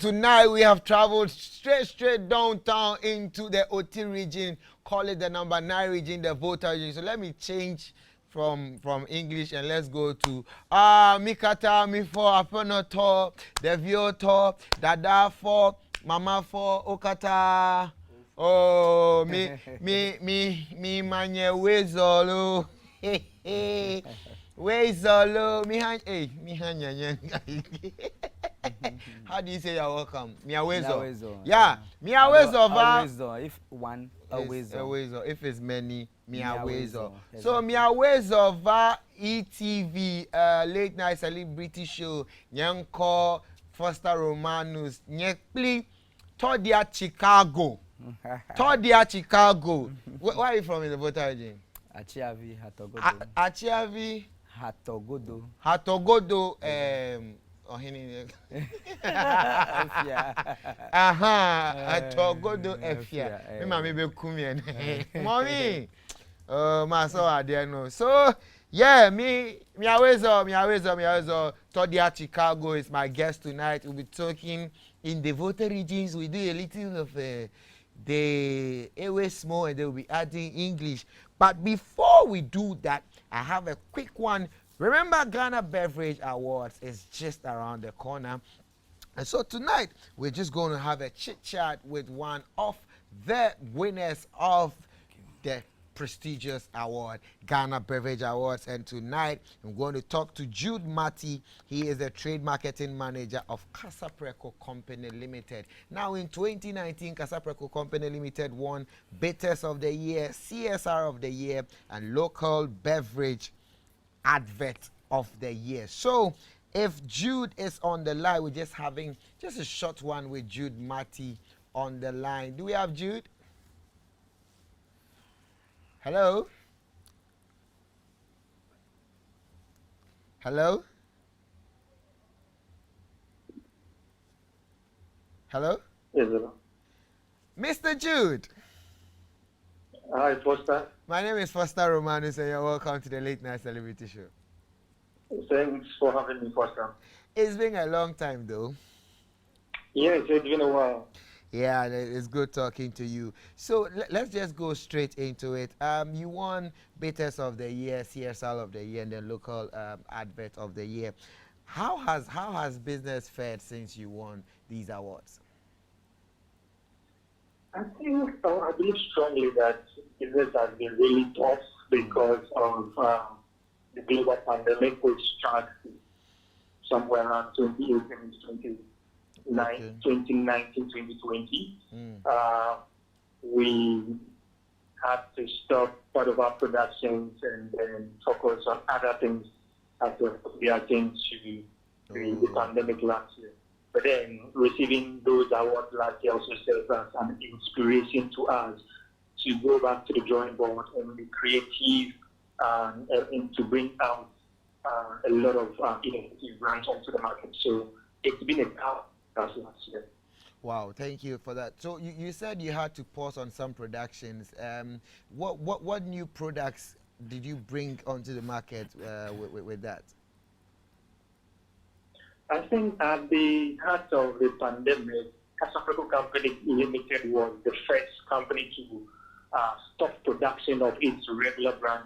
tonight we have traveled straight downtown into the OT region, call it the number 9 region, the voter region. So let me change from English and let's go to Mikata, mi for Aponoto, the Vioto, Dada for Mama for Okata. Oh, me manye wezolo. Wezolo, mi hanya. How do you say you're welcome? Miawezo. Yeah, Miawezo. If one, Awezo. If it's many, Miawezo. So Miawezo va ETV, late night celebrity show, Nyanko, Foster Romanus, Nyekpli, Tordia, Tsikago. Tordia, Tsikago. Where are you from in the voter region? Achiavi, Hatogodo. Achiavi. Hatogodo. Togodo Efia. Me mama be kumien. Mommy. My so I there no. So yeah, me awezo. Tordia Tsikago is my guest tonight. We'll be talking in the voter regions. We do a little of the airway small and they will be adding English. But before we do that, I have a quick one. Remember, Ghana Beverage Awards is just around the corner. And so tonight, we're just going to have a chit-chat with one of the winners of the prestigious award, Ghana Beverage Awards. And tonight, I'm going to talk to Jude Matty. He is the trade marketing manager of Casapreco Company Limited. Now, in 2019, Casapreco Company Limited won Bitters of the Year, CSR of the Year, and Local Beverage Advert of the Year. So if Jude is on the line, we're just having just a short one with Jude Matty on the line. Do we have Jude? Hello? Hello? Hello? Yes, hello. Mr. Jude. Hi, Foster. My name is Foster Romanus and you're welcome to the Late Night Celebrity Show. Thanks for having me, Foster. It's been a long time though. Yes, it's been a while. Yeah, it's good talking to you. So let's just go straight into it. You won Bitters of the Year, CSL of the Year, and the Local Advert of the Year. How has business fared since you won these awards? I think I believe strongly that business has been really tough because of the global pandemic, which started somewhere around 2018, 2019, 2020. We had to stop part of our productions and then focus on other things after reacting to the pandemic last year. But then receiving those awards last year also serves as an inspiration to us to go back to the drawing board and be creative and to bring out a lot of innovative brands onto the market. So it's been a tough last year. Wow, thank you for that. So you said you had to pause on some productions. What new products did you bring onto the market with that? I think at the heart of the pandemic, Casapreco Company Limited was the first company to stop production of its regular brand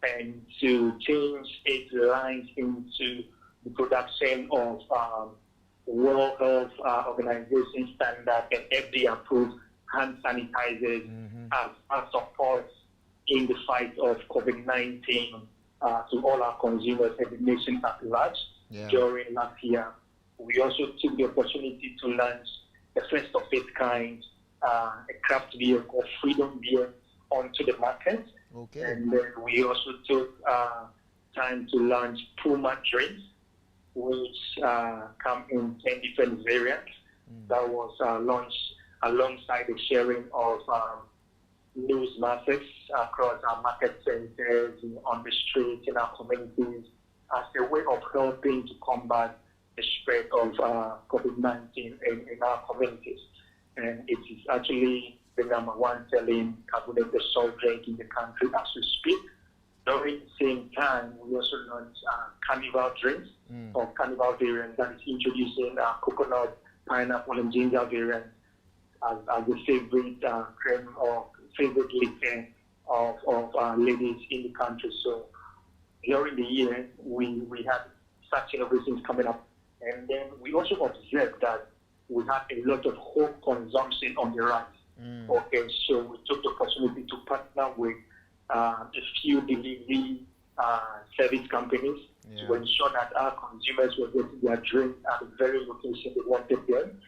and to change its lines into the production of World Health Organization standard and FDA approved hand sanitizers as support in the fight of COVID-19 to all our consumers and the nation at large. During last year, we also took the opportunity to launch the first of its kind, a craft beer called Freedom Beer onto the market. Okay. And then we also took time to launch Puma drinks, which come in 10 different variants. That was launched alongside the sharing of news masses across our market centers, on the streets, in our communities, as a way of helping to combat the spread of COVID-19 in our communities. And it is actually the #1 selling carbonated soft drink in the country as we speak. During the same time, we also launched Carnival drinks or Carnival variant that is introducing coconut pineapple and ginger variant as the favorite cream or favorite liquor of ladies in the country. So during the year, we had such innovations coming up. And then we also observed that we had a lot of home consumption on the rise. Okay, so we took the opportunity to partner with a few delivery service companies to ensure that our consumers were getting their drink at the very location they wanted them.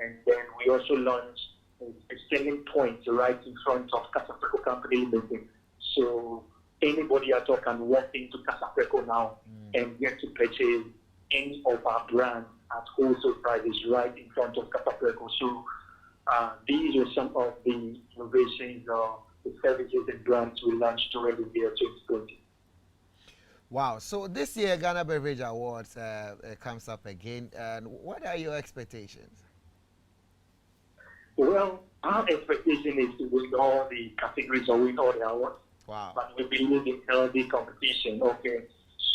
And then we also launched a selling point right in front of Casapreco Company Limited. So anybody at all can walk into Casapreco now and get to purchase any of our brands at wholesale prices right in front of Casapreco. So these are some of the innovations or the services and brands we launched during the year 2020. Wow. So this year, Ghana Beverage Awards comes up again. And what are your expectations? Well, our expectation is to win all the categories or win all the awards. Wow. But we believe in healthy competition. Okay.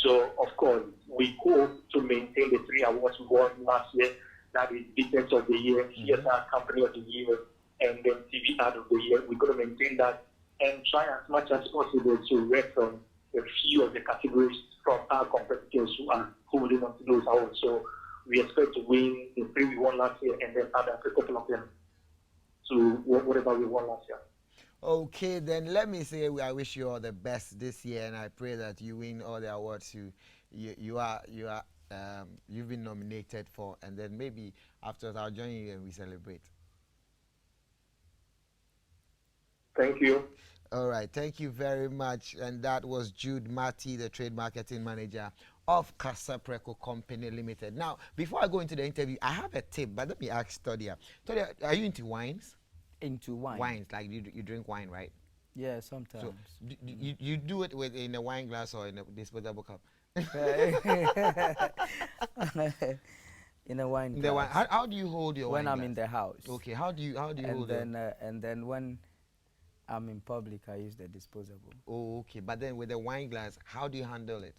So, of course, we hope to maintain the 3 awards we won last year. That is Business of the Year, Theater Company of the Year, and then TV Ad of the Year. We're going to maintain that and try as much as possible to reckon a few of the categories from our competitors who are holding on to those awards. So we expect to win the 3 we won last year and then add a couple of them to whatever we won last year. Okay, then let me say I wish you all the best this year, and I pray that you win all the awards you've been nominated for, and then maybe afterwards I'll join you and we celebrate. Thank you. All right, thank you very much. And that was Jude Matty, the trade marketing manager of Casapreco Company Limited. Now, before I go into the interview, I have a tip, but let me ask Tordia. Tordia, are you into wines? Into wine. Wines, like you drink wine, right? Yeah, sometimes. So you do it in a wine glass or in a disposable cup? In a wine In the wine. glass. How do you hold your wine When I'm glass? in the house. Okay, how do you hold it? And then when I'm in public, I use the disposable. Oh, okay. But then with the wine glass, how do you handle it?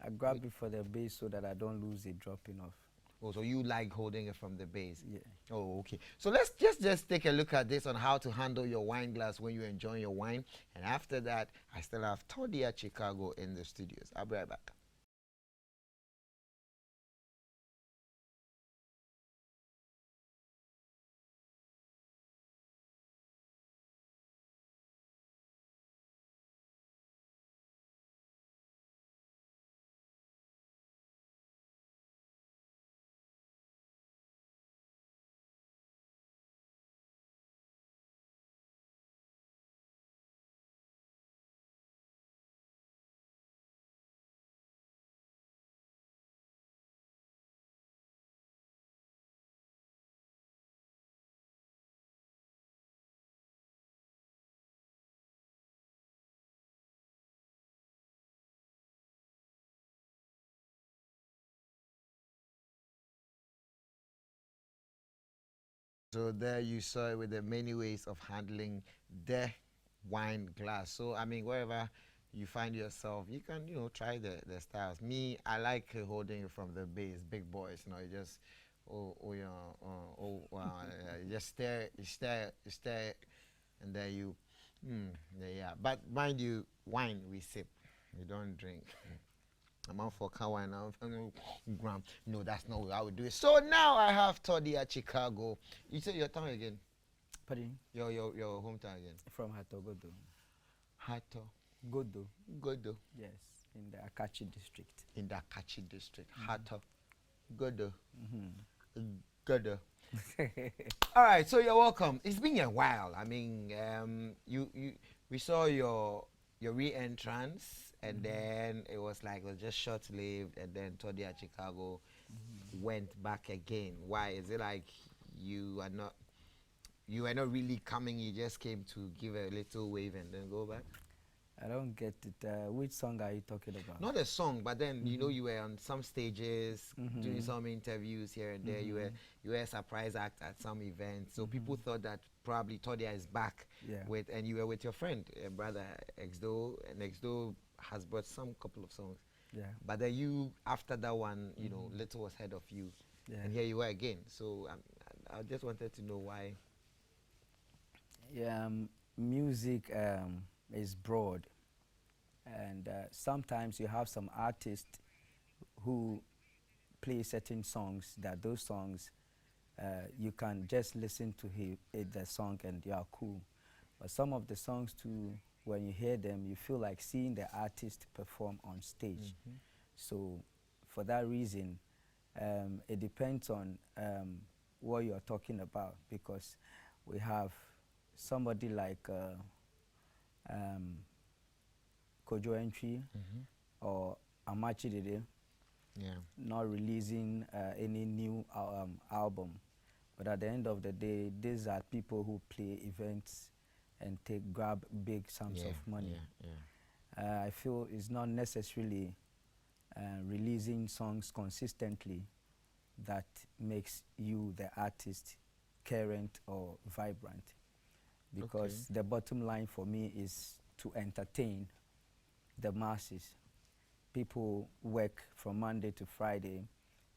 I grab it for the base so that I don't lose it dropping off. Oh, so you like holding it from the base? Yeah. Oh, okay. So let's just take a look at this on how to handle your wine glass when you enjoy your wine. And after that, I still have Tordia Tsikago in the studios. I'll be right back. So there you saw it with the many ways of handling the wine glass. So I mean, wherever you find yourself, you can try the styles. Me, I like holding it from the base, big boys. You just you just stare, and then yeah. But mind you, wine we sip, we don't drink. I'm out for car wine now. No, that's not how we do it. So now I have Tordia Tsikago. You say your town again? Pardon? Your hometown again? From Hatogodo. Godo. Godo. Yes, in the Akachi district. In the Akachi district. Hato. Godo. Godo. All right, so you're welcome. It's been a while. I mean, we saw your re-entrance. And then it was just short-lived, and then Tordia Tsikago went back again. Why? Is it like you were not really coming, you just came to give a little wave and then go back? I don't get it. Which song are you talking about? Not a song, but then you were on some stages, doing some interviews here and there. You were a surprise act at some events, so people thought that probably Tordia is back and you were with your friend, brother Exdo, and Exdo has brought some couple of songs. Yeah. But then you, after that one, little was ahead of you, and here you are again. So I just wanted to know why. Yeah, music is broad, and sometimes you have some artists who play certain songs that those songs you can just listen to the song and you are cool. But some of the songs too, when you hear them, you feel like seeing the artist perform on stage. So for that reason, it depends on what you're talking about, because we have somebody like um, Kojo Antwi or Amakye Dede Yeah. not releasing any new album. But at the end of the day, these are people who play events and grab big sums of money. I feel it's not necessarily releasing songs consistently that makes you, the artist, current or vibrant. Because the bottom line for me is to entertain the masses. People work from Monday to Friday,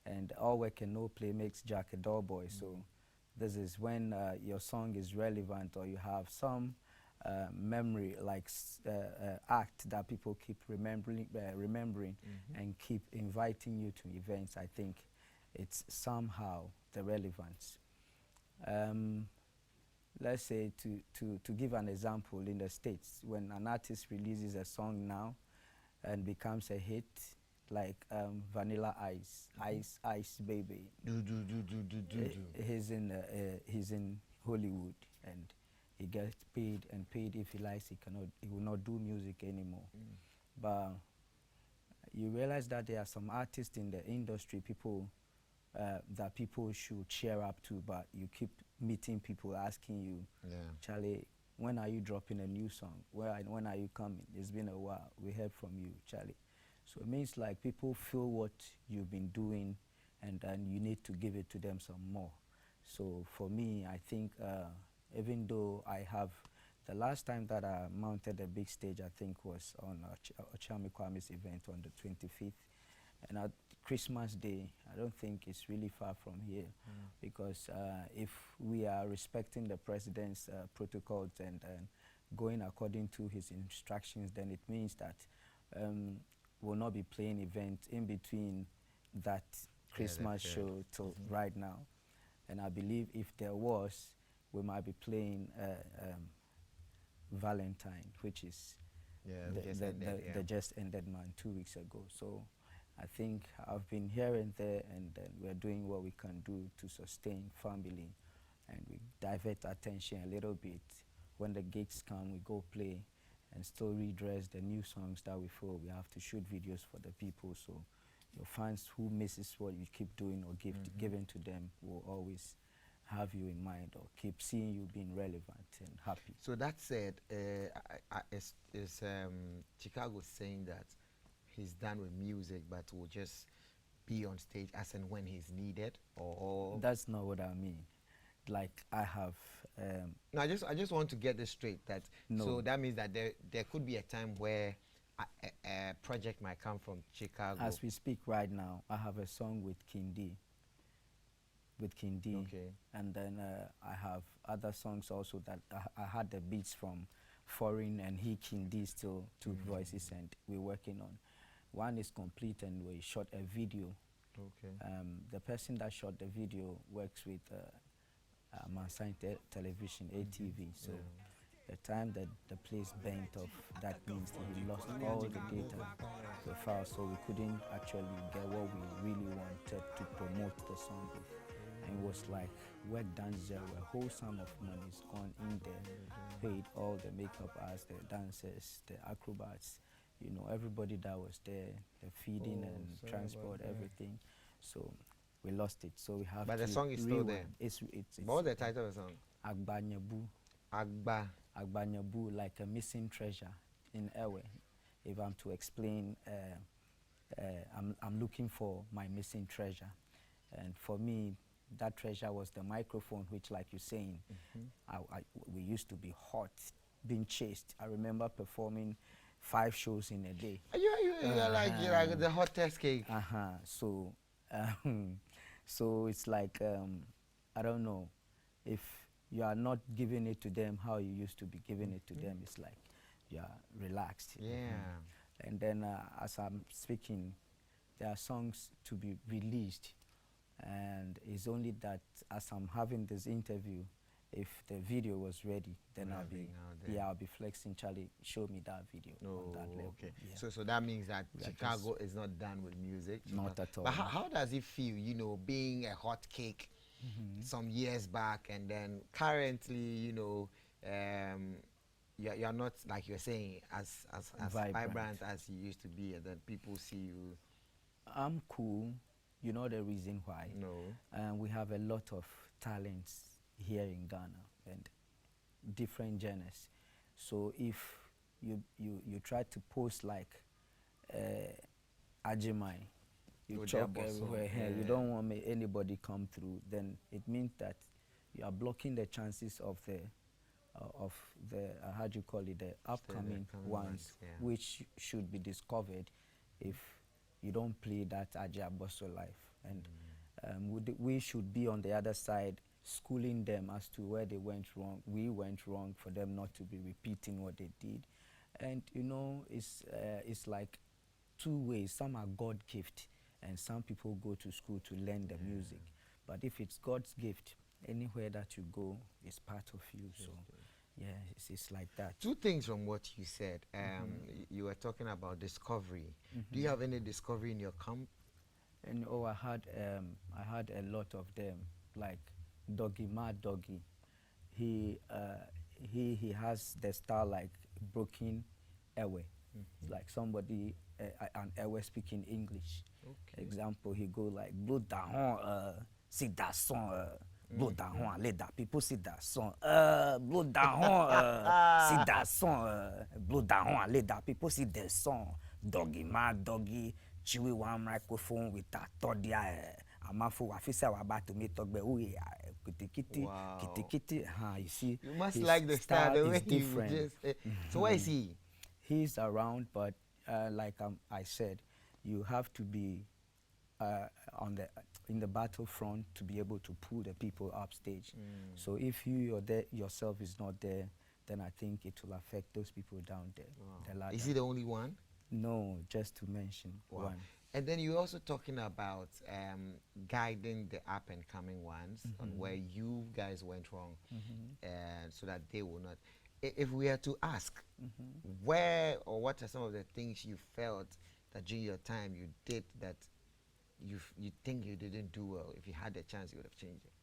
and all work and no play makes Jack a dull boy. So this is when your song is relevant, or you have some memory, like act that people keep remembering, and keep inviting you to events. I think it's somehow the relevance. Let's say, to give an example, in the States, when an artist releases a song now and becomes a hit, like Vanilla Ice, Ice Baby. He's in Hollywood, and he gets paid, and paid. If he likes, he will not do music anymore. But you realize that there are some artists in the industry, people that people should cheer up to, but you keep meeting people asking you, Charlie, when are you dropping a new song? When are you coming? It's been a while. We heard from you, Charlie. So it means like people feel what you've been doing, and you need to give it to them some more. So for me, I think even though I have, the last time that I mounted a big stage, I think was on Ochami Kwame's event on the 25th. And at Christmas Day, I don't think it's really far from here, because if we are respecting the president's protocols and going according to his instructions, then it means that we'll not be playing events in between that Christmas show till right now. And I believe if there was, we might be playing Valentine, which is the just ended man 2 weeks ago. So I think I've been here and there, and we're doing what we can do to sustain family, and we divert attention a little bit. When the gigs come, we go play and still redress the new songs that we feel we have to shoot videos for the people. So your fans who misses what you keep doing or giving to them will always have you in mind, or keep seeing you being relevant and happy. So that said, is Tsikago saying that he's done with music, but will just be on stage as and when he's needed, or? That's not what I mean. Like I have. No, I just want to get this straight. That so that means that there could be a time where a project might come from Tsikago. As we speak right now, I have a song with Kindi. And then I have other songs also that I had the beats from Foreign, and Kindi still two voices, and we're working on. One is complete, and we shot a video. The person that shot the video works with Mansign Television, ATV. So the time that the place bent off, that means that we lost all the data, the files, so we couldn't actually get what we really wanted to promote the song with. And it was like work done zero, a whole sum of money is gone in there, paid all the makeup artists, the dancers, the acrobats, you know, everybody that was there, the feeding and transport, everything. So we lost it. So we have but to the song is still there. It's what was the title of the song? Agbanyabu. Agbanyabu, like a missing treasure in Ewe. If I'm to explain, I'm looking for my missing treasure. And for me, that treasure was the microphone, which, like you're saying, we used to be hot, being chased. I remember performing 5 shows in a day. You're like the hottest cake. So, so it's like I don't know, if you are not giving it to them how you used to be giving it to them, it's like you are relaxed. Yeah. And then as I'm speaking, there are songs to be released, and it's only that as I'm having this interview, if the video was ready, then Would I'll have be been out there. yeah, I'll be flexing. Charlie, show me that video on that level. Okay. Yeah. So that means that We are Chicago is not done with music. Not at all. But how does it feel, you know, being a hot cake some years back, and then currently, you know, you're not, like you're saying, as vibrant as you used to be, and then people see you. I'm cool. You know the reason why? No. We have a lot of talents here in Ghana and different genres. So if you try to post like Ajimai, you Oh, chalk their boss everywhere song, here, you yeah. don't want anybody come through, then it means that you are blocking the chances of the how do you call it, the upcoming ones, yeah. which should be discovered if you don't play that Ajaboso life. And we should be on the other side schooling them as to where they went wrong. We went wrong for them not to be repeating what they did. And you know, it's like two ways. Some are God gift, and some people go to school to learn the music. But if it's God's gift, anywhere that you go is part of you. So yeah, it's like that. Two things from what you said. You were talking about discovery. Do you have any discovery in your camp? And I had a lot of them, like Doggy, Mad Doggy. He has the style like broken Ewe, like somebody an Ewe speaking English. Okay. Example, he go like blow down, see that song, blow down, let that people see that song, blow down, see that song, blow down, let that people see the song. Doggy, Mad Doggy, chewy one microphone with that Tordia. Amafu wafisa wabatu me togbe uye kitikiti Wow. kitikiti. You see, You must his like the style, the is way you different. just. So where is he? He's around, but like I said, you have to be in the battlefront to be able to pull the people up stage. So if yourself is not there, then I think it will affect those people down there. The ladder. Is he the only one? No, just to mention one. And then you're also talking about guiding the up and coming ones on where you guys went wrong, and so that they will not. If we are to ask, where or what are some of the things you felt that during your time you did that you think you didn't do well? If you had the chance, you would have changed it.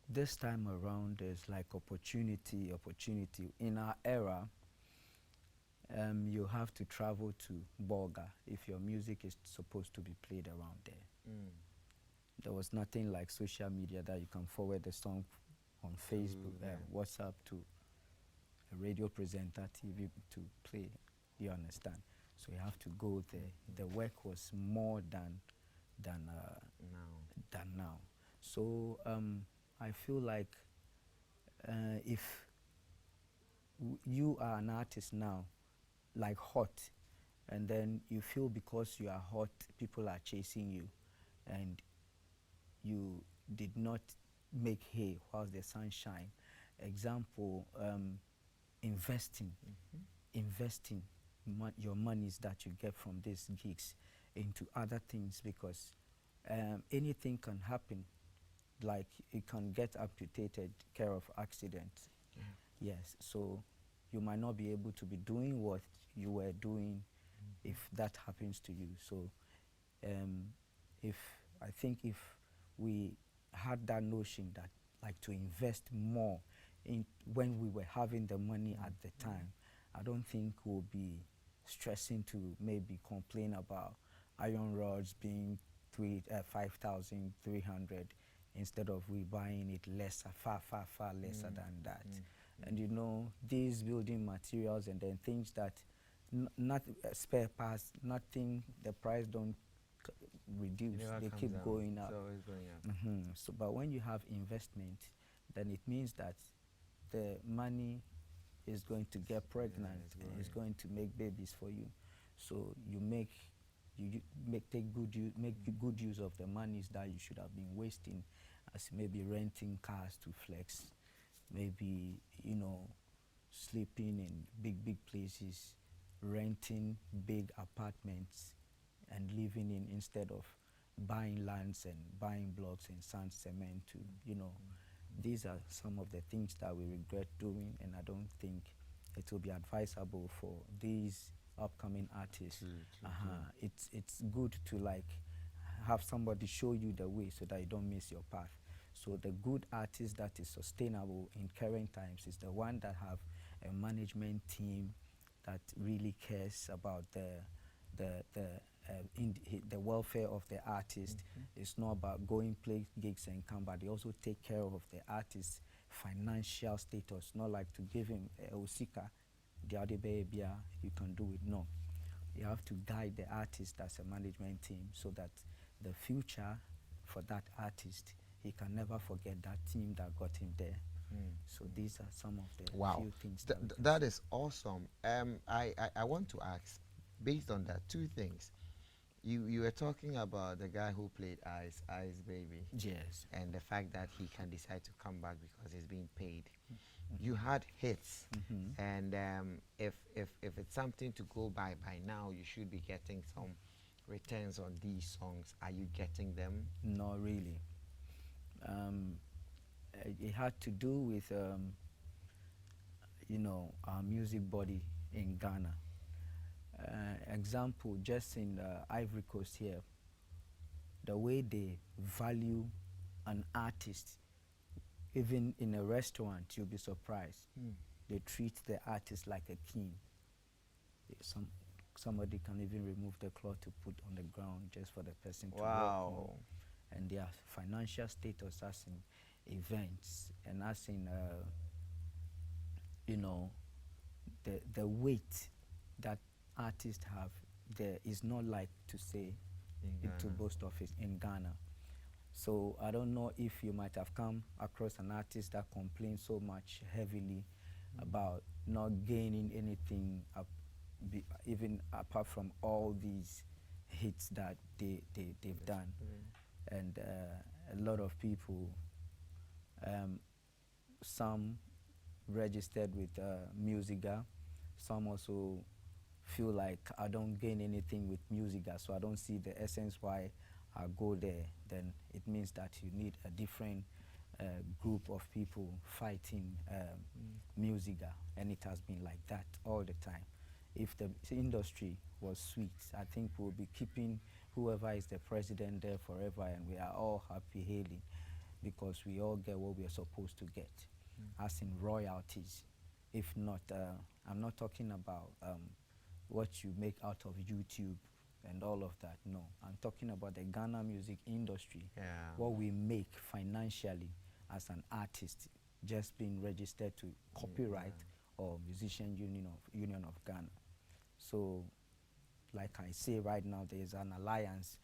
This time around, there's like opportunity. In our era, you have to travel to Bolga if your music is supposed to be played around there. There was nothing like social media that you can forward the song on Facebook, WhatsApp to a radio presenter, TV to play. You understand? So you have to go there. The work was more than now. So I feel like if you are an artist now, like hot, and then you feel because you are hot, people are chasing you, and you did not make hay whilst the sun shine. Example, investing your monies that you get from these gigs into other things, because anything can happen. Like it can get amputated care of accident. Yes, so you might not be able to be doing what you were doing if that happens to you. So I think if we had that notion that like to invest more in when we were having the money at the time, I don't think we'll be stressing to maybe complain about iron rods being 5,300 instead of we buying it lesser, far lesser than that. And you know, these building materials and then things that not spare parts, nothing, the price don't reduce, they keep going up. It's always going up. So, but when you have investment, then it means that the money is going to get pregnant and is going to make babies for you. So you make you make good use of the monies that you should have been wasting, as maybe renting cars to flex, maybe, you know, sleeping in big places, renting big apartments and living in, instead of buying lands and buying blocks and sand cement to, you know. These are some of the things that we regret doing, and I don't think it will be advisable for these upcoming artists. It's good to like have somebody show you the way so that you don't miss your path. So the good artist that is sustainable in current times is the one that have a management team that really cares about the welfare of the artist. It's not about going play gigs and come, but they also take care of the artist's financial status. Not like to give him a osika, the other baby, you can do it. No, you have to guide the artist as a management team so that the future for that artist, he can never forget that team that got him there. So these are some of the few things. That is awesome. I want to ask, based on that, two things. You were talking about the guy who played Ice Baby. Yes. And the fact that he can decide to come back because he's being paid. You had hits, and if it's something to go by now, you should be getting some returns on these songs. Are you getting them? Not really. It had to do with you know, our music body in Ghana. Example, just in Ivory Coast here, the way they value an artist, even in a restaurant, you'll be surprised. They treat the artist like a king. Somebody can even remove the cloth to put on the ground just for the person to walk home. And their financial status as in events and as in, you know, the weight that artists have there is not like to say to boast of it in Ghana. So I don't know if you might have come across an artist that complains so much heavily about not gaining anything even apart from all these hits that they've done. And a lot of people, some registered with Musica, some also feel like I don't gain anything with Musica, so I don't see the essence why I go there. Then it means that you need a different group of people fighting Musica, and it has been like that all the time. If the industry was sweet, I think we'll be keeping whoever is the president there forever, and we are all happy hailing because we all get what we are supposed to get, as in royalties. If not, I'm not talking about what you make out of YouTube and all of that. No, I'm talking about the Ghana music industry, what we make financially as an artist, just being registered to copyright or Musician Union of Ghana. So, like I say right now, there is an alliance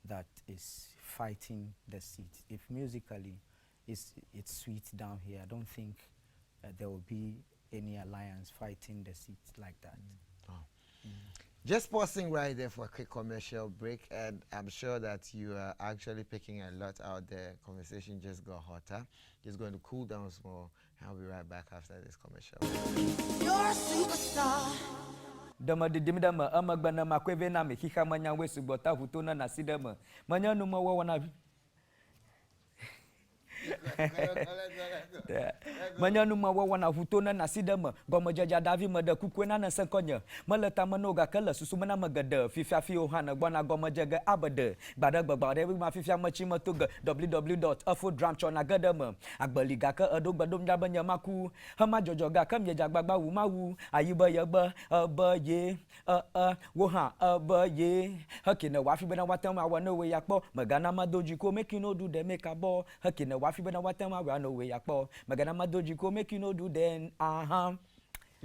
that is fighting the seat. If musically it's sweet down here, I don't think there will be any alliance fighting the seat like that. Just pausing right there for a quick commercial break, and I'm sure that you are actually picking a lot out there. Conversation just got hotter. Just going to cool down small. I'll be right back after this commercial. You're a superstar. Dama didimdama amagbana makweve na me hika manya wesu bota hutuna na sidama manya numa wana Manyanu mawawana hutona na sidama goma jaja davi mada kukwena na sankonya malata manoga kala susumana magada fifia fio hana gwana goma jaga abada bada babade ma fifia machi matuga www.afodramchonagadama agbaliga ka adog badom jabanya maku hama jojoga kam ye jagbagba wumawu ayiba yaba abaye woha abaye hakina wafi bena watama wana we yakpo magana madoji ko make you no do them make a ball hakina wafi bena watama we no we yakpo magana madoji ko make you no do then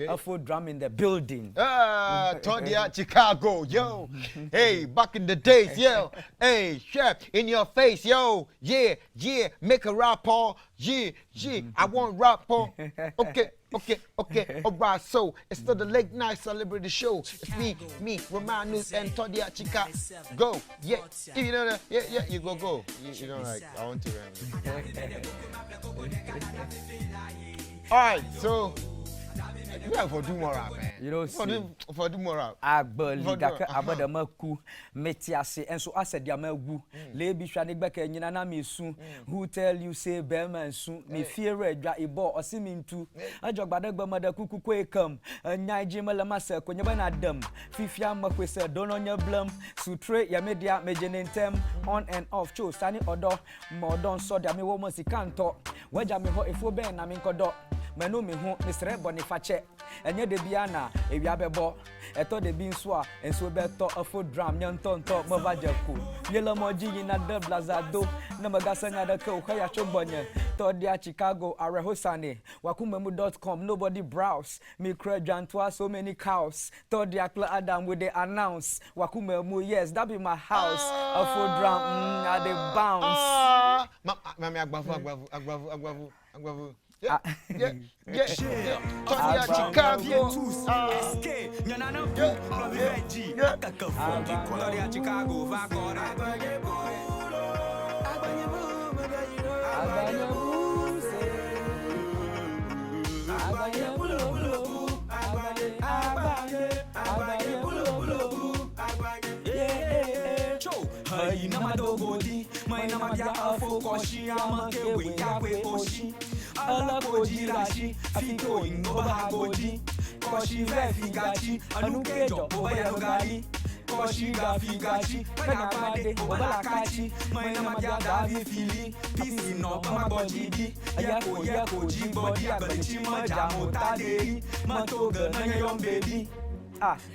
Afro drum in the building. Tordia, Tsikago, yo. Hey, back in the days, yo. Hey, chef, in your face, yo. Yeah, make a rapper. Yeah, I want rapper. Okay. Alright, so it's still the late night celebrity show. It's me, Romanus, and Tordia Tsikago. Yeah, if you know that, yeah, you go. You know, like, I want to rhyme. Alright, so. We have for do more rap, man. You know, for do more rap. Abadamaku, Metiase, and so I said, Yamagu, Lady Shanibaka, Yanami soon, who tell you say Bearman soon, me fear red, dry a ball or seeming to a job by the mother cuckoo come, a Nigel Massa, when you went them, Fifia Makwesa, don't on your blum, Sutre, Yamedia, Majan Tem, on and off, chose, Sunny or door, more don't saw the woman, he can't talk. Where Jammy Ho, if we ben, I'm in Kodo. Menu me ho Mr. Boniface enye de biana e wi abebo eto de bi nso a enso beto afo drum nyanton to mavajaku yela moji na de blazado na magasanya da ka ukaya chobonye Tordia Tsikago arehosane wakumemu.com nobody browse me credit Antwi so many cows Tordia Adam with the announce wakumemu yes that be my house afo drum at the bounce mami agbavu Yeah. Tordia Tsikago. Ala koji rashi, afiko ingoba goji. Koshi refigachi, anuke jopo bayarogari. Koshi gafigachi, kanabade, obalakachi. Maina maja gavi fili, pisi no kama gojidi. Ayako jibodi, agalichi maja motaderi. Matoga nanya young baby.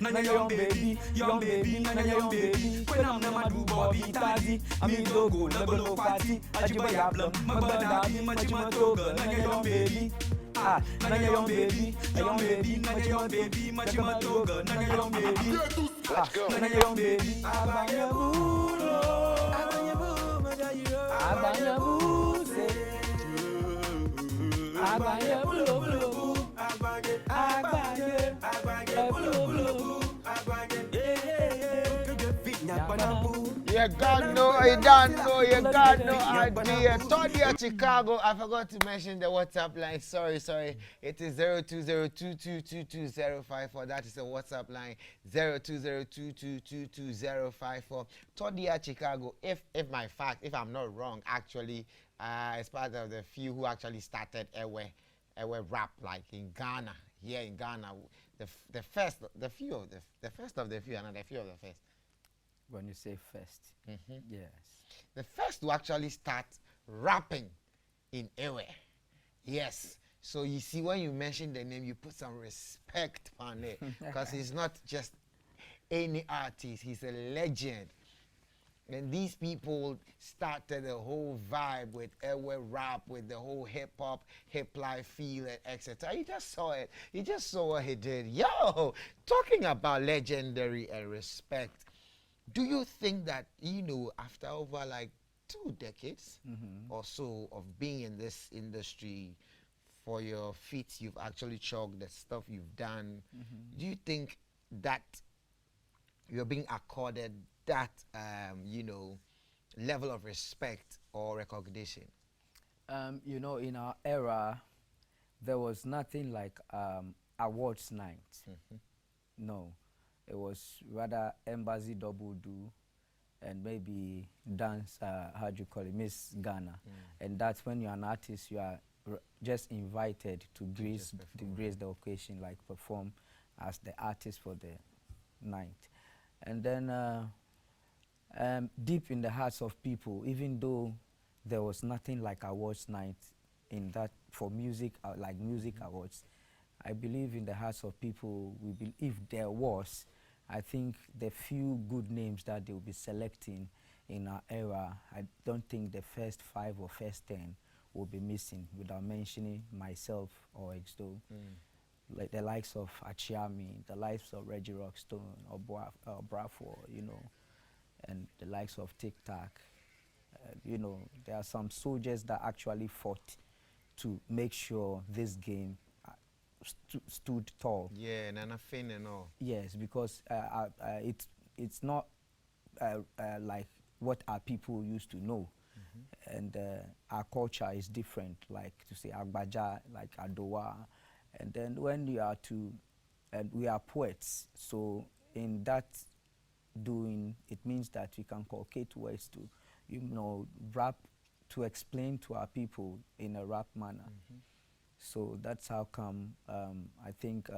Nanya young baby, nanya young baby. When I'm not do Bobby Tazi, I'm in logo, level party. Ajiba yablum, mabadabi, machimatoga, nanya young baby. Nanya young baby, nanya young baby, machimatoga, nanya young baby. Nanya young baby, abanyabulo, You got no idea. Tordia Tsikago, I forgot to mention the WhatsApp line. Sorry. It is 0202222054. That is the WhatsApp line. 0202222054. Tordia Tsikago, if I'm not wrong, actually, is part of the few who actually started Ewe rap, like in Ghana. Here in Ghana, the first of the few, and the few of the first. When you say first, yes. The first to actually start rapping in Ewe. Yes. So you see, when you mention the name, you put some respect on it. Because he's not just any artist, he's a legend. And these people started the whole vibe with Ewe rap, with the whole hip-hop, hip-life feel, etc. You just saw it. You just saw what he did. Yo, talking about legendary and respect, do you think that, after over like 2 decades or so of being in this industry, for your feats you've actually chalked, the stuff you've done, do you think that you're being accorded that, level of respect or recognition? In our era, there was nothing like awards night. No. It was rather embassy double do and maybe dance, Miss Ghana. And that's when you're an artist, you are just invited to grace the occasion, like perform as the artist for the night. And then deep in the hearts of people, even though there was nothing like awards night in that for music, like music awards, I believe in the hearts of people, if there was, I think the few good names that they will be selecting in our era, I don't think the first 5 or first 10 will be missing without mentioning myself or Exdo. like the likes of Achiami, the likes of Reggie Rockstone or Brafo, you know, and the likes of Tic Tac. You know, there are some soldiers that actually fought to make sure this game stood tall. Yeah, Nana Finn and all. Yes, because it's not like what our people used to know, and our culture is different. Like to say Agbaja, like Adowa, and then when you are to, and we are poets, so in that doing, it means that we can concatenate words to, you know, rap to explain to our people in a rap manner. So that's how come I think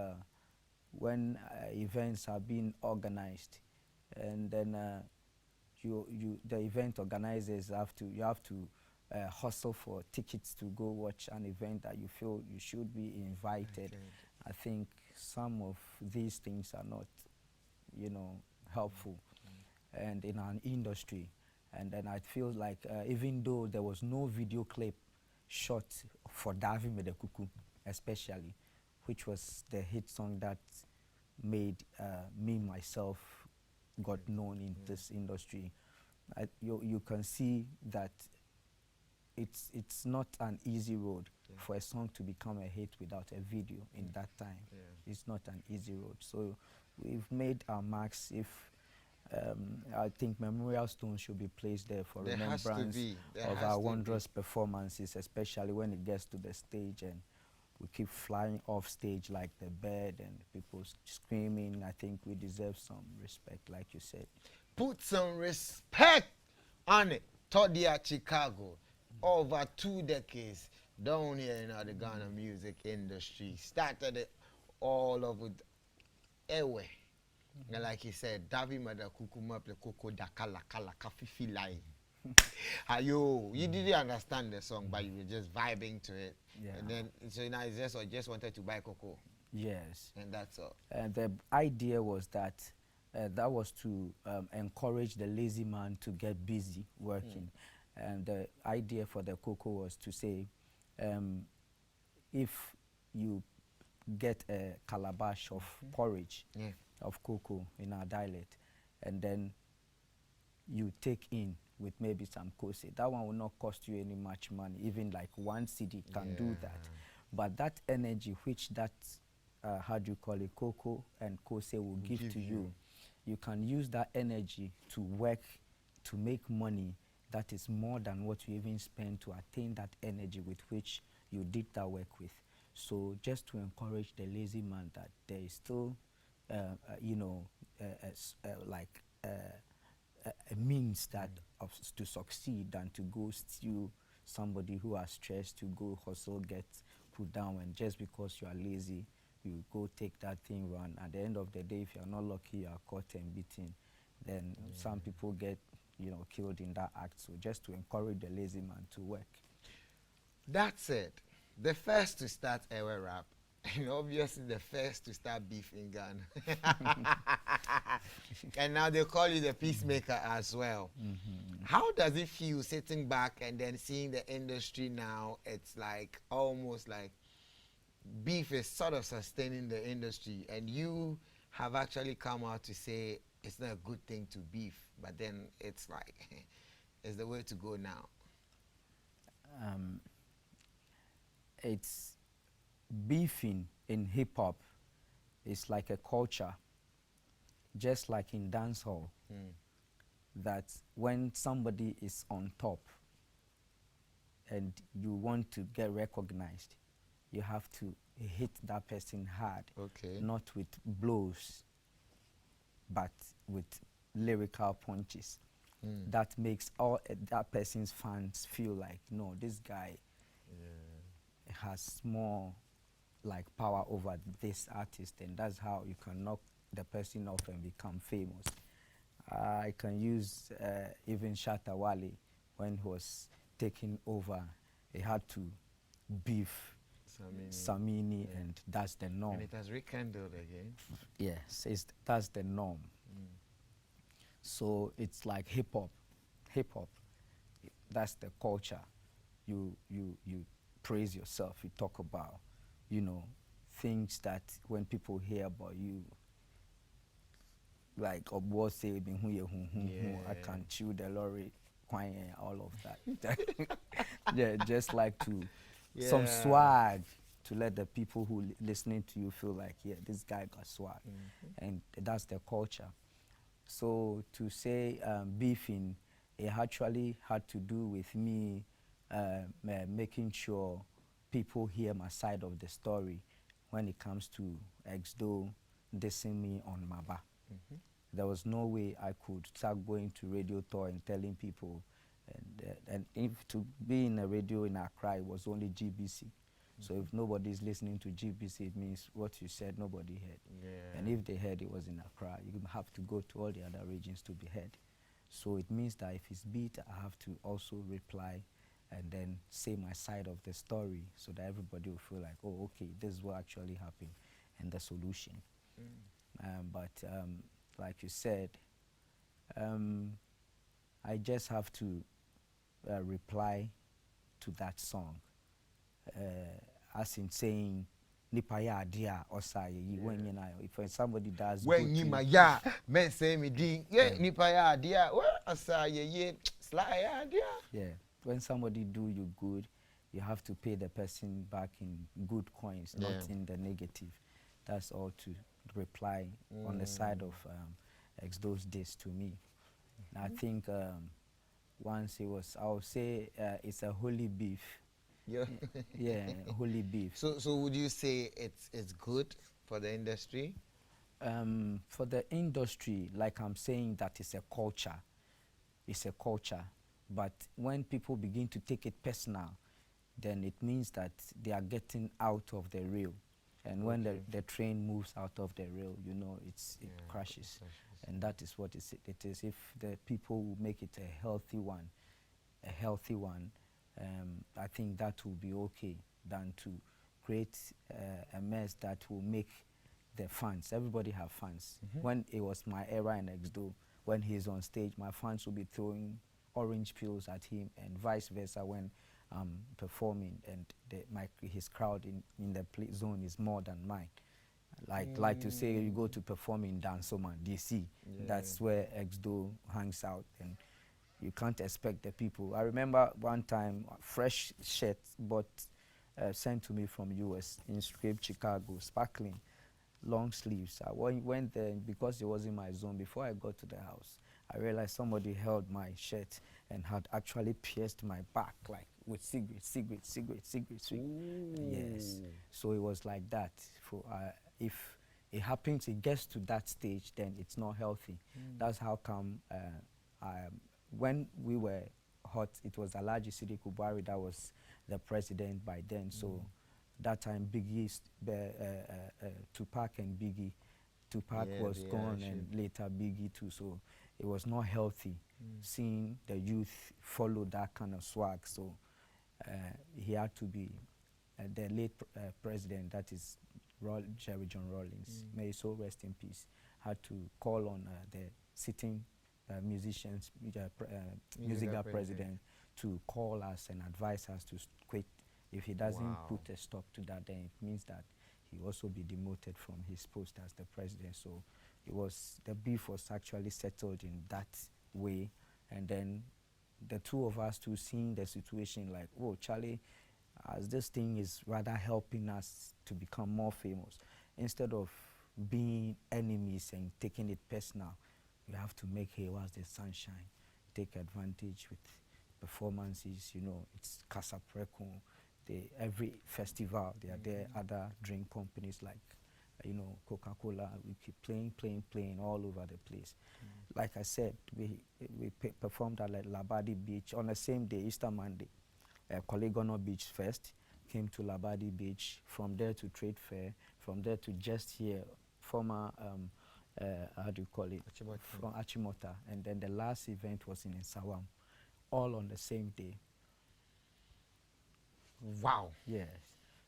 when events are being organized, and then the event organizers have to hustle for tickets to go watch an event that you feel you should be invited. Okay. I think some of these things are not, you know, helpful, and in an industry. And then I feel like even though there was no video clip shot for Davi Medekuku, especially, which was the hit song that made me myself got known in this industry, you can see that it's not an easy road for a song to become a hit without a video in that time. It's not an easy road. So we've made our marks. If I think memorial stones should be placed there for remembrance of our wondrous performances, especially when it gets to the stage and we keep flying off stage like the bird and people screaming. I think we deserve some respect, like you said. Put some respect on it. Tordia, Tsikago, over 2 decades down here in the Ghana music industry. Started it all over anyway. And like you said, Davi Madakuku Maple Koko Dakala Kala Kafifi Lai. Ayo, you didn't understand the song, but you were just vibing to it. Yeah. And then so now it's just, or just wanted to buy cocoa. Yes. And that's all. The idea was that that was to encourage the lazy man to get busy working. And the idea for the cocoa was to say, if you get a calabash of porridge, of cocoa in our dialect, and then you take in with maybe some kose, that one will not cost you any much money. Even like 1 CD can do that. But that energy which that, how do you call it, cocoa and kose will give to you, you can use that energy to work, to make money that is more than what you even spend to attain that energy with which you did that work with. So just to encourage the lazy man that there is still, you know, like a means that to succeed than to go steal somebody who are stressed, to go hustle, get put down, and just because you are lazy, you go take that thing, run. At the end of the day, if you are not lucky, you are caught and beaten. Then some people get, you know, killed in that act. So just to encourage the lazy man to work. That's it. The first to start Ewe rap, and obviously the first to start beef in Ghana. And now they call you the peacemaker as well. How does it feel sitting back and then seeing the industry now? It's like almost like beef is sort of sustaining the industry, and you have actually come out to say it's not a good thing to beef, but then it's like it's the way to go now. It's beefing in hip-hop is like a culture, just like in dancehall, that when somebody is on top and you want to get recognized, you have to hit that person hard, not with blows, but with lyrical punches. That makes all that person's fans feel like, no, this guy has more like power over this artist, and that's how you can knock the person off and become famous. I can use even Shatta Wale when he was taking over. He had to beef Samini, and that's the norm. And it has rekindled again. Yes, that's the norm. So it's like hip-hop. Hip-hop, that's the culture. You praise yourself. You talk about, you know, things that when people hear about you, like Obo say, I can chew the lorry, all of that. Yeah, just like to some swag to let the people who listening to you feel like, yeah, this guy got swag, and that's the culture. So to say beefing, it actually had to do with me making sure people hear my side of the story when it comes to Exdo dissing me on Maba. There was no way I could start going to radio tour and telling people, and if to be in a radio in Accra, it was only GBC. So if nobody's listening to GBC, it means what you said nobody heard. And if they heard it was in Accra, you have to go to all the other regions to be heard. So it means that if it's beat, I have to also reply and then say my side of the story so that everybody will feel like, oh, okay, this is what actually happened and the solution. But like you said, I just have to reply to that song. As in saying, nipa ya adia osa ye when you know if somebody does when you my ya men say me ding nipa ya adia osa ye sly adia. Yeah, when somebody do you good, you have to pay the person back in good coins, not in the negative. That's all to reply on the side of those days to me. I think once it was, I'll say it's a holy beef. Yeah. Yeah, holy beef. So would you say it's good for the industry? For the industry, like I'm saying, that is a culture. It's a culture. But when people begin to take it personal, then it means that they are getting out of the rail. And when the train moves out of the rail, you know, it crashes. And that is what it is. If the people will make it a healthy one, I think that will be okay than to create a mess that will make the fans. Everybody have fans. When it was my era in Exdo, when he's on stage, my fans will be throwing orange pills at him, and vice versa when I'm performing, and his crowd in the zone is more than mine. Like to say you go to perform in Dansoman, DC, that's where Exdo hangs out, and you can't expect the people. I remember one time, fresh shirt sent to me from US in Tsikago, sparkling, long sleeves. I went there because it was in my zone. Before I got to the house, I realized somebody held my shirt and had actually pierced my back, like with cigarettes. Yes. So it was like that. If it happens, it gets to that stage, then it's not healthy. That's how come when we were hot, it was Alhaji Sidi Kubari that was the president by then. So that time Biggie, Tupac and Biggie, Tupac was gone and later Biggie too. So it was not healthy seeing the youth follow that kind of swag. So he had to be the late president, that is Jerry John Rawlings, may his soul rest in peace, had to call on the sitting musicians, musical president to call us and advise us to quit. If he doesn't put a stop to that, then it means that he also be demoted from his post as the president. So the beef was actually settled in that way. And then the two of us to seeing the situation like, oh, Charlie, as this thing is rather helping us to become more famous, instead of being enemies and taking it personal, we have to make hay whilst the sunshine, take advantage with performances. You know, it's Casa Preco, every festival, they are there, other drink companies like, you know, Coca-Cola, we keep playing all over the place. Like I said, we performed at Labadi Beach on the same day, Easter Monday. Colegono Beach first, came to Labadi Beach, from there to Trade Fair, from there to just here, former, how do you call it? From Achimota. And then the last event was in Nsawam, all on the same day. Wow. Yes.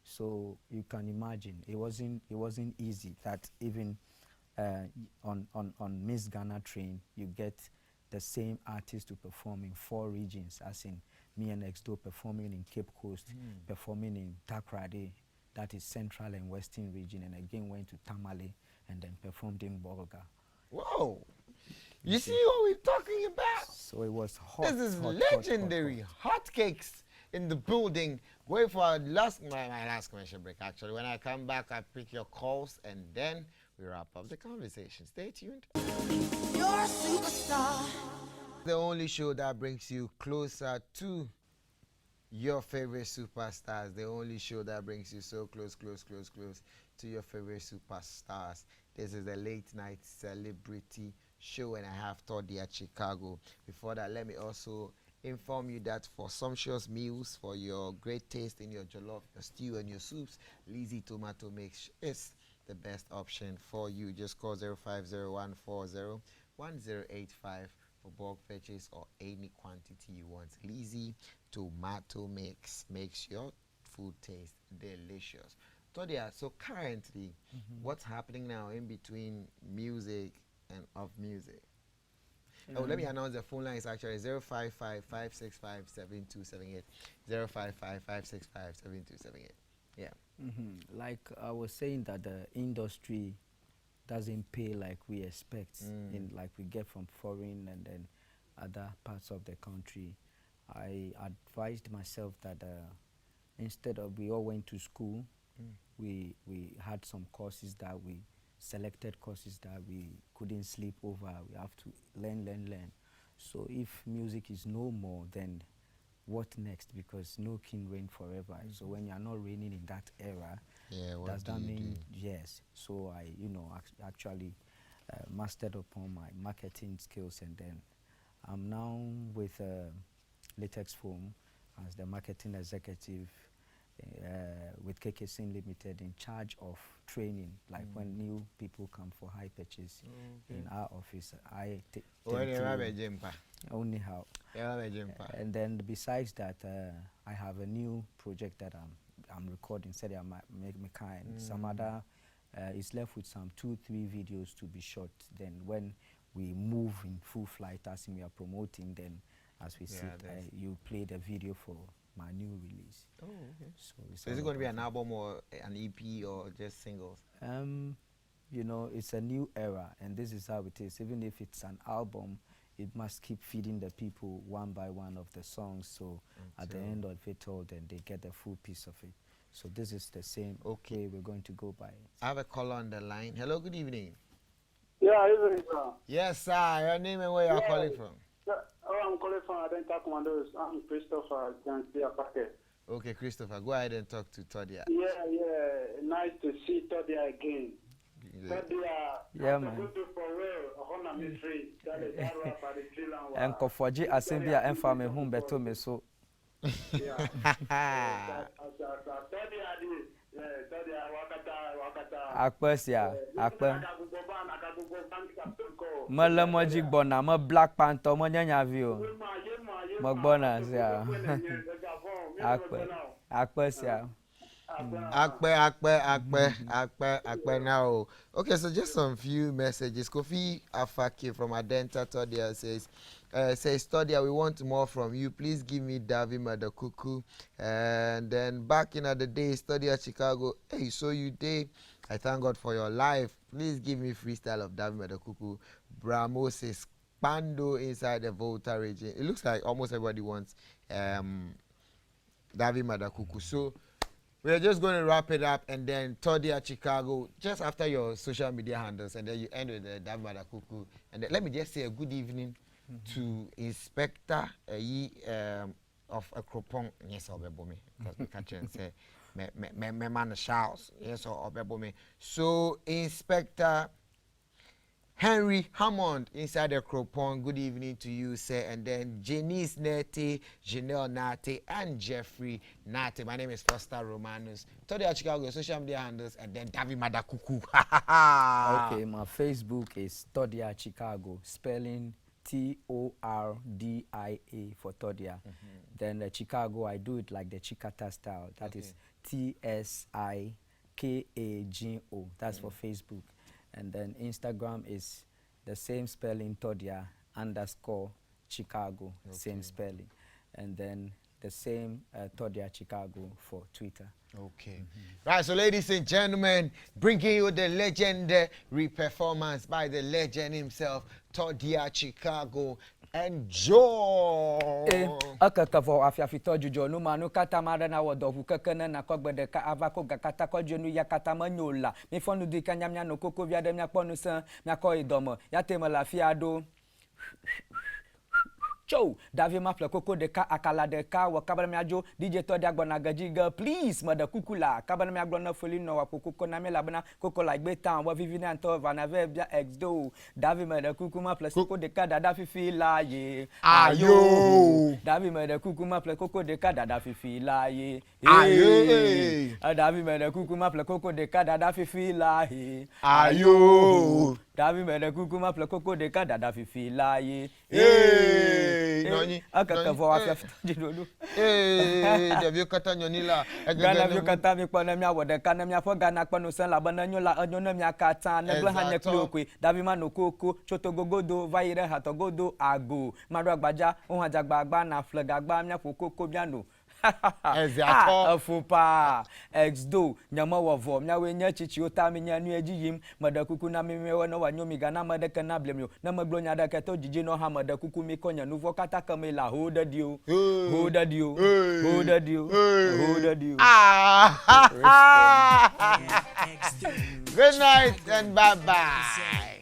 So you can imagine, it wasn't easy that even on Miss Ghana train, you get the same artist to perform in 4 regions, as in me and Exdo performing in Cape Coast, performing in Takrady, that is Central and Western region, and again went to Tamale and then performed in Bolga. Whoa. You see what we're talking about? So it was hot. This is hot, legendary. Hotcakes in the building. Wait for our my last commercial break, actually. When I come back, I pick your calls, and then we wrap up the conversation. Stay tuned. You're a superstar. The only show that brings you closer to your favorite superstars. The only show that brings you so close to your favorite superstars. This is the late night celebrity show, and I have Tordia Tsikago. Before that, let me also inform you that for sumptuous meals, for your great taste in your jollof, your stew, and your soups, Lizzie Tomato Mix is the best option for you. Just call 050-140-1085 for bulk purchase or any quantity you want. Lizzie Tomato Mix makes your food taste delicious. Tordia, so currently, what's happening now in between music and off music? Oh, let me announce the phone line is actually 055-565-7278. 055-565-7278. Yeah. Like I was saying, that the industry doesn't pay like we expect, in like we get from foreign and then other parts of the country. I advised myself that instead of we all went to school, we had some courses that we selected courses that we couldn't sleep over. We have to learn. So if music is no more, then what next? Because no king reign forever. So when you're not reigning in that era, does that mean yes? So I, actually mastered upon my marketing skills, and then I'm now with Latex Foam as the marketing executive with KKC Limited, in charge of training, like when new people come for high purchase in our office. I only how. And then besides that, I have a new project that I'm recording. Said I might make me kind. Some other is left with some 2-3 videos to be shot. Then when we move in full flight, as we are promoting, then as we sit, you play the video for my new release. Oh, okay. So is it going to be an album or an EP or just singles? It's a new era, and this is how it is. Even if it's an album, it must keep feeding the people one by one of the songs. So at the end of it all, then they get the full piece of it. So this is the same. Okay, we're going to go by it. I have a caller on the line. Hello, good evening. Yeah, evening, sir. Yes, sir. Your name and where you're calling from? I'm calling from Adenta Commandos. I'm Christopher Amakye. Okay, Christopher, go ahead and talk to Tordia. Yeah. Nice to see Tordia again. Yeah, man. And Kofoji Asembia and family home beto me so. Akpesia, Mala Magic Bona, my Black Panther, my Nyanya view. Magbona, yeah. Akpesia. Akpe now. Okay, so just some few messages. Kofi Afaki from Adenta Tordia says Tordia, we want more from you. Please give me Davi Madakuku. And then back in the days, Tordia Tsikago. Hey, so you did. I thank God for your life. Please give me freestyle of Davi Madakuku. Bramo says Pando inside the Volta region. It looks like almost everybody wants Davi Madakuku. So we're just going to wrap it up, and then Tordia Tsikago, just after your social media handles, and then you end with the Davi Madakuku. And then let me just say a good evening to Inspector of Akropong. Yes, Obebomi, because we catch and say, me man Charles. Yes, Obebomi. So Inspector Henry Hammond inside the Cropon, good evening to you, sir. And then Janice Nite, Janelle Nate, and Jeffrey Nate. My name is Foster Romanus. Tordia Tsikago, social media handles, and then Davi Madakuku. Okay, my Facebook is Tordia Tsikago, spelling Tordia for Tordia. Then the Chicago, I do it like the Chicata style. That is Tsikago. That's for Facebook. And then Instagram is the same spelling, Tordia _Tsikago, same spelling. And then the same Tordia Tsikago for Twitter. Okay. Right, so ladies and gentlemen, bringing you the legendary performance by the legend himself, Tordia Tsikago. Enjoy! Akakavo afiafito jujo no manu kata mara na wodovu kakana na kogbede ka avako gakata ko jenu yakata manyola mi fonu di kanyamnya no koko viade mya ponu san mya ko idomo ya tema la fiado Chow, Davi Mafla Coco de Ka Akala de Ka, Wakabana Miajo, DJ Tordia Gonagajiga, please, Mother Kukula, Cabana Miagona Folino, Wapuko Namelabana, Coco like Betan, Wavivina and Tovana Vebia ex do, Davi Mother Kukuma plus Coco de Ka, Dafi Fila ye, Ayo, Davi Mother Kukuma plus Coco de Ka, Dafi Fila ye, Ayo, Davi Mother Kukuma plus Coco de Ka, Dafi Fila ye, Ayo, Davi Mother Kukuma plus Coco de Ka, Dafi Fila ye, akakavo afiafito jidodo devio kata nyonila Gana vyo kata mi kwana mi awode kana mi afo gana kpanu san la bana nyola onyono mi akata ne gbe hanye klokwe davi manu koko choto gogodo vaire hatogodo ago madu agbaja ohun ajagba na flag agba mi afokoko biano afupa exdo nyama wovo myawe nya chichi otami nya nu ejiyim madakuku na mimewe no wanyomi gana madaka na blemyo na maglonya da keto jiji no ha madakuku mi konya nu vokata kamela hold dio Good night and bye bye.